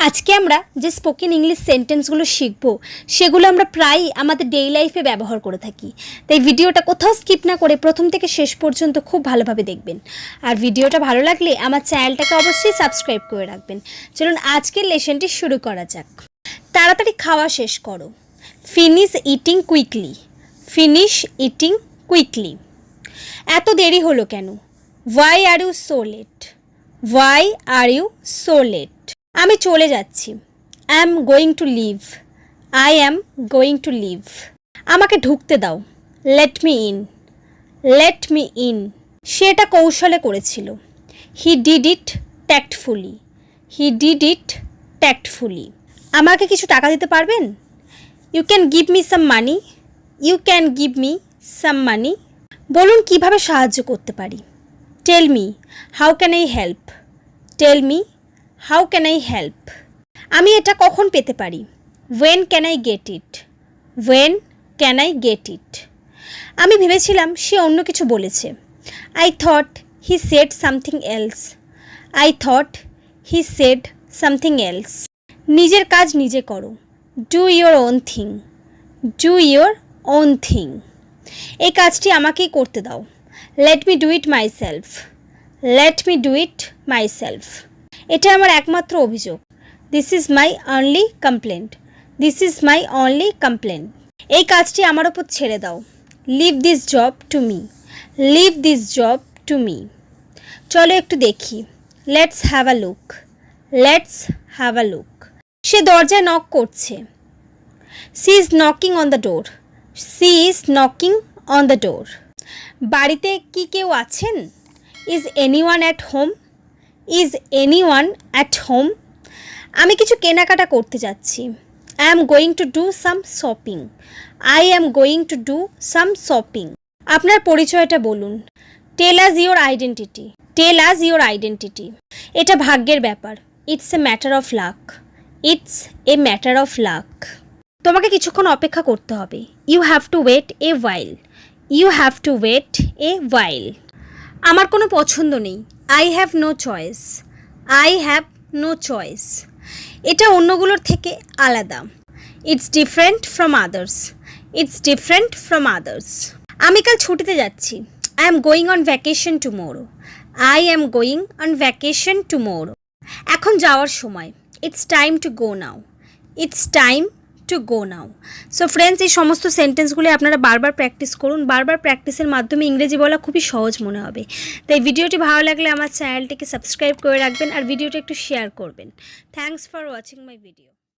আজকে আমরা যে স্পোকেন ইংলিশ সেন্টেন্সগুলো শিখবো সেগুলো আমরা প্রায়ই আমাদের ডেইলি লাইফে ব্যবহার করে থাকি। তাই ভিডিওটা কোথাও স্কিপ না করে প্রথম থেকে শেষ পর্যন্ত খুব ভালোভাবে দেখবেন। আর ভিডিওটা ভালো লাগলে আমার চ্যানেলটাকে অবশ্যই সাবস্ক্রাইব করে রাখবেন। চলুন আজকের লেসনটি শুরু করা যাক। তাড়াতাড়ি খাওয়া শেষ করো। Finish eating quickly. Finish eating quickly. এত দেরি হলো কেন? Why are you so late? Why are you so late? আমি চলে যাচ্ছি। I am going to leave. I am going to leave. আমাকে ঢুকতে দাও। Let me in. Let me in. সে এটা কৌশলে করেছিল। He did it tactfully. He did it tactfully. আমাকে কিছু টাকা দিতে পারবেন? You can give me some money. You can give me some money. বলুন কিভাবে সাহায্য করতে পারি। Tell me how can I help. Tell me how can I help. আমি এটা কখন পেতে পারি? When can I get it. When can I get it. আমি ভেবেছিলাম সে অন্য কিছু বলেছে। I thought he said something else. I thought he said something else. নিজের কাজ নিজে করো। Do your own thing. Do your own thing. এই কাজটি আমাকেই করতে দাও। Let me do it myself. Let me do it myself. এটা আমার একমাত্র অভিযোগ। This is my only complaint. This is my only complaint. এই কাজটি আমার ওপর ছেড়ে দাও। Leave this job to me. Leave this job to me. চলো একটু দেখি। Let's have a look. Let's have a look. সে দরজায় নক করছে। She is knocking on the door. She is knocking on the ডোর। বাড়িতে কি কেউ আছেন? Is anyone at home. Is anyone at home. আমি কিছু কেনাকাটা করতে যাচ্ছি। I am going to do some shopping. I am going to do some shopping. আপনার পরিচয়টা বলুন। Tell us your identity. Tell us your identity. এটা ভাগ্যের ব্যাপার। It's a matter of luck. It's a matter of luck. তোমাকে কিছুক্ষণ অপেক্ষা করতে হবে। You have to wait a while. You have to wait a while. আমার কোনো পছন্দ নেই। I have no choice. I have no choice. এটা অন্যগুলোর থেকে আলাদা। It's different from others. It's different from others. আমি কাল ছুটিতে যাচ্ছি। I am going on vacation tomorrow. I am going on vacation tomorrow. এখন যাওয়ার সময়। It's time to go now. It's time to go now. So friends, এই সমস্ত সেন্টেন্সগুলি আপনারা বারবার প্র্যাকটিস করুন। বারবার প্র্যাকটিসের মাধ্যমে ইংরেজি বলা খুবই সহজ মনে হবে। তাই ভিডিওটি ভালো লাগলে আমার চ্যানেলটিকে সাবস্ক্রাইব করে রাখবেন আর ভিডিওটা একটু শেয়ার করবেন। Thanks for watching my video.